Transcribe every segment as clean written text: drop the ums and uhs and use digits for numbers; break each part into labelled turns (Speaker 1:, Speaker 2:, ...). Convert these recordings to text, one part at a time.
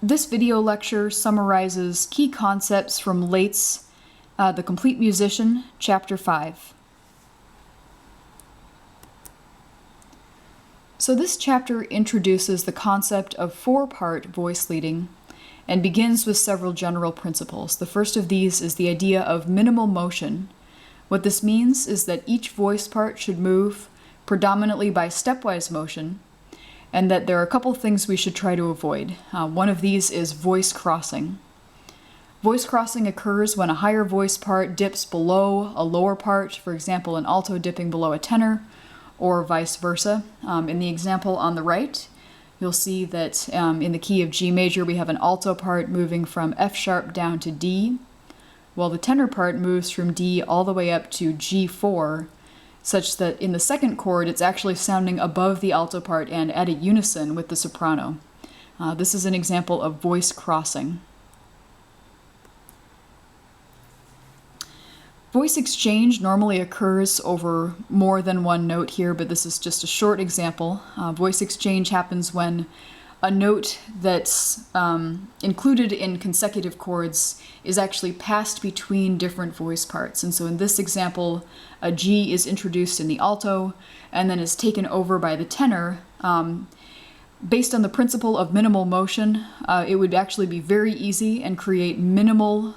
Speaker 1: This video lecture summarizes key concepts from Laitz, The Complete Musician, Chapter 5. So this chapter introduces the concept of four-part voice leading and begins with several general principles. The first of these is the idea of minimal motion. What this means is that each voice part should move predominantly by stepwise motion, and that there are a couple things we should try to avoid. One of these is voice crossing. Voice crossing occurs when a higher voice part dips below a lower part, for example, an alto dipping below a tenor, or vice versa. In the example on the right, you'll see that in the key of G major we have an alto part moving from F sharp down to D, while the tenor part moves from D all the way up to G4, such that in the second chord it's actually sounding above the alto part and at a unison with the soprano. This is an example of voice crossing. Voice exchange normally occurs over more than one note here, but this is just a short example. Voice exchange happens when a note that's included in consecutive chords is actually passed between different voice parts. And so in this example, a G is introduced in the alto and then is taken over by the tenor. Based on the principle of minimal motion, it would actually be very easy and create minimal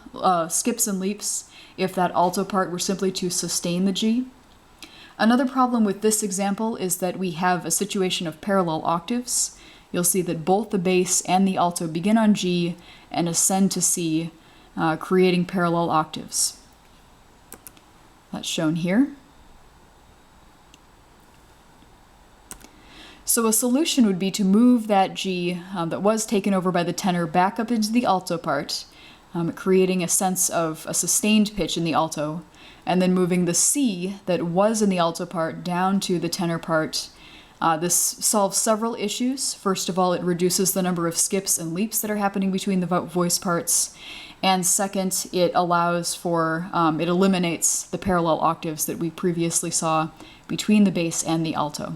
Speaker 1: skips and leaps if that alto part were simply to sustain the G. Another problem with this example is that we have a situation of parallel octaves. You'll see that both the bass and the alto begin on G and ascend to C, creating parallel octaves. That's shown here. So a solution would be to move that G that was taken over by the tenor back up into the alto part, creating a sense of a sustained pitch in the alto, and then moving the C that was in the alto part down to the tenor part. This solves several issues. First of all, it reduces the number of skips and leaps that are happening between the voice parts. And second, it allows for, it eliminates the parallel octaves that we previously saw between the bass and the alto.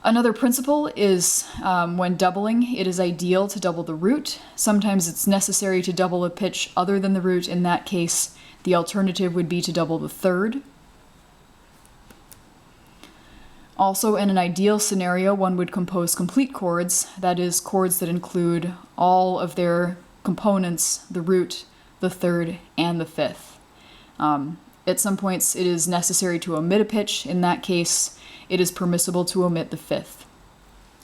Speaker 1: Another principle is when doubling, it is ideal to double the root. Sometimes it's necessary to double a pitch other than the root. In that case, the alternative would be to double the third. Also, in an ideal scenario, one would compose complete chords, that is, chords that include all of their components, the root, the third, and the fifth. At some points, it is necessary to omit a pitch. In that case, it is permissible to omit the fifth.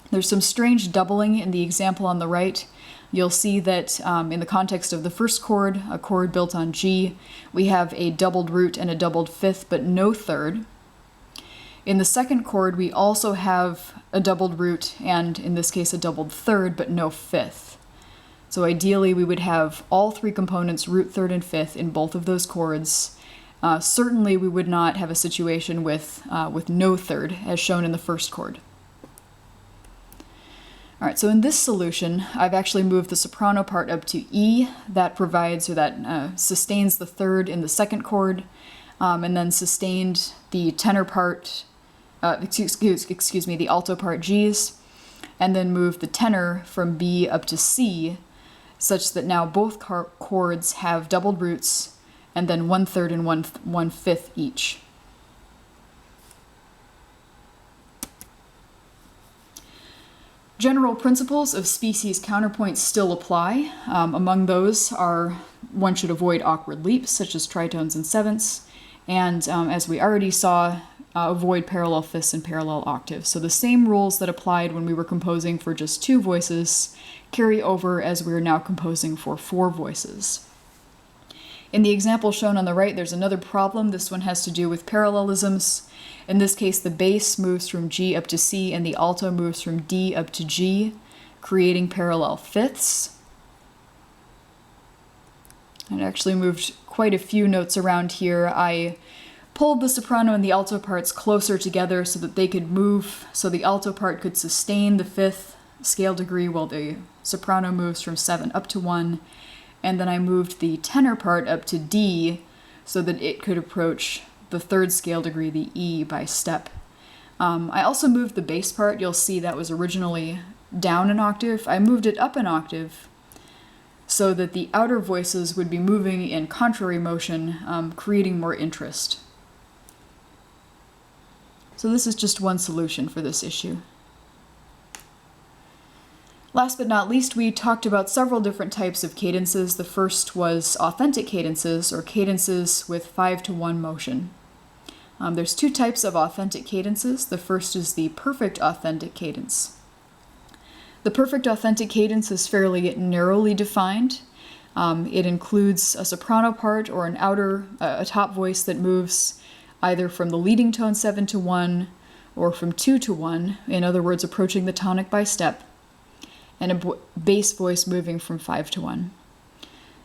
Speaker 1: There's some strange doubling in the example on the right. You'll see that in the context of the first chord, a chord built on G, we have a doubled root and a doubled fifth, but no third. In the second chord, we also have a doubled root and, in this case, a doubled third, but no fifth. So ideally, we would have all three components, root, third, and fifth, in both of those chords. Certainly, we would not have a situation with no third, as shown in the first chord. All right, so in this solution, I've actually moved the soprano part up to E. That provides, or that sustains the third in the second chord, and then sustained the tenor part, excuse me, the alto part G's, and then moved the tenor from B up to C, such that now both chords have doubled roots, and then 1/3 and 1/5 each. General principles of species counterpoint still apply. Among those are one should avoid awkward leaps, such as tritones and sevenths, and as we already saw, avoid parallel fifths and parallel octaves. So the same rules that applied when we were composing for just two voices carry over as we're now composing for four voices. In the example shown on the right, there's another problem. This one has to do with parallelisms. In this case, the bass moves from G up to C and the alto moves from D up to G, creating parallel fifths. And I actually moved quite a few notes around here. I pulled the soprano and the alto parts closer together so that they could move, so the alto part could sustain the fifth scale degree while the soprano moves from 7 up to 1. And then I moved the tenor part up to D so that it could approach the third scale degree, the E, by step. I also moved the bass part. You'll see that was originally down an octave. I moved it up an octave so that the outer voices would be moving in contrary motion, creating more interest. So this is just one solution for this issue. Last but not least, we talked about several different types of cadences. The first was authentic cadences, or cadences with 5-to-1 motion. There's two types of authentic cadences. The first is the perfect authentic cadence. The perfect authentic cadence is fairly narrowly defined. It includes a soprano part or a top voice that moves either from the leading tone 7-to-1 or from 2-to-1, in other words, approaching the tonic by step, and a bass voice moving from 5-to-1.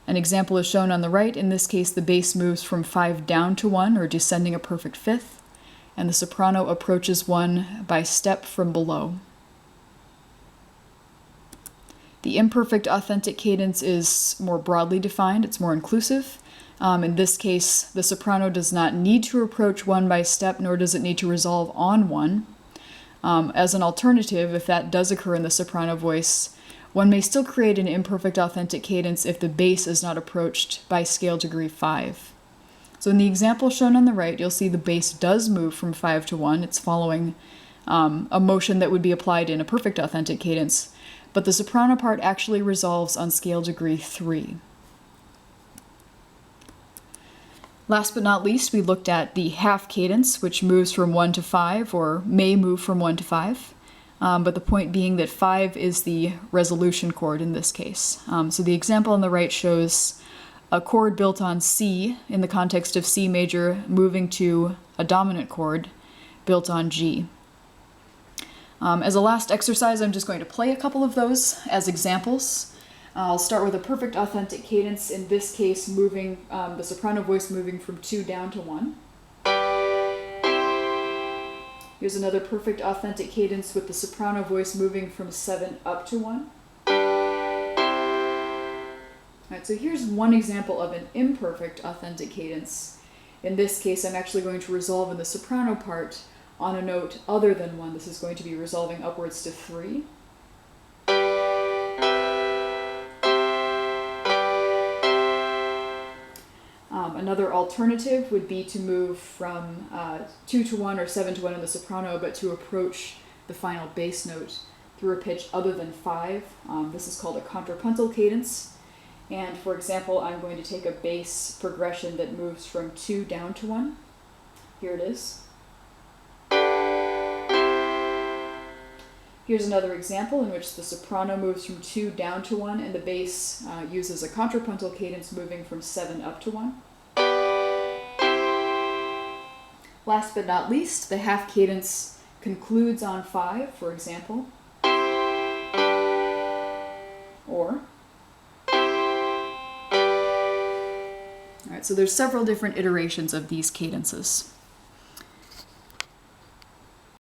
Speaker 1: An example is shown on the right. In this case, the bass moves from 5 down to 1, or descending a perfect fifth, and the soprano approaches 1 by step from below. The imperfect authentic cadence is more broadly defined. It's more inclusive. In this case, the soprano does not need to approach 1 by step, nor does it need to resolve on 1. As an alternative, if that does occur in the soprano voice, one may still create an imperfect authentic cadence if the bass is not approached by scale degree 5. So in the example shown on the right, you'll see the bass does move from 5-to-1. It's following a motion that would be applied in a perfect authentic cadence, but the soprano part actually resolves on scale degree 3. Last but not least, we looked at the half cadence, which moves from 1 to 5, or may move from 1 to 5. But the point being that 5 is the resolution chord in this case. So the example on the right shows a chord built on C in the context of C major moving to a dominant chord built on G. As a last exercise, I'm just going to play a couple of those as examples. I'll start with a perfect authentic cadence, in this case moving the soprano voice moving from 2 down to 1. Here's another perfect authentic cadence with the soprano voice moving from 7 up to 1. Alright, so here's one example of an imperfect authentic cadence. In this case, I'm actually going to resolve in the soprano part on a note other than 1. This is going to be resolving upwards to 3. Another alternative would be to move from 2-to-1 or 7-to-1 in the soprano, but to approach the final bass note through a pitch other than 5. This is called a contrapuntal cadence. And for example, I'm going to take a bass progression that moves from 2 down to 1. Here it is. Here's another example in which the soprano moves from 2 down to 1 and the bass uses a contrapuntal cadence moving from 7 up to 1. Last but not least, the half cadence concludes on 5, for example. Or. Alright, so there's several different iterations of these cadences.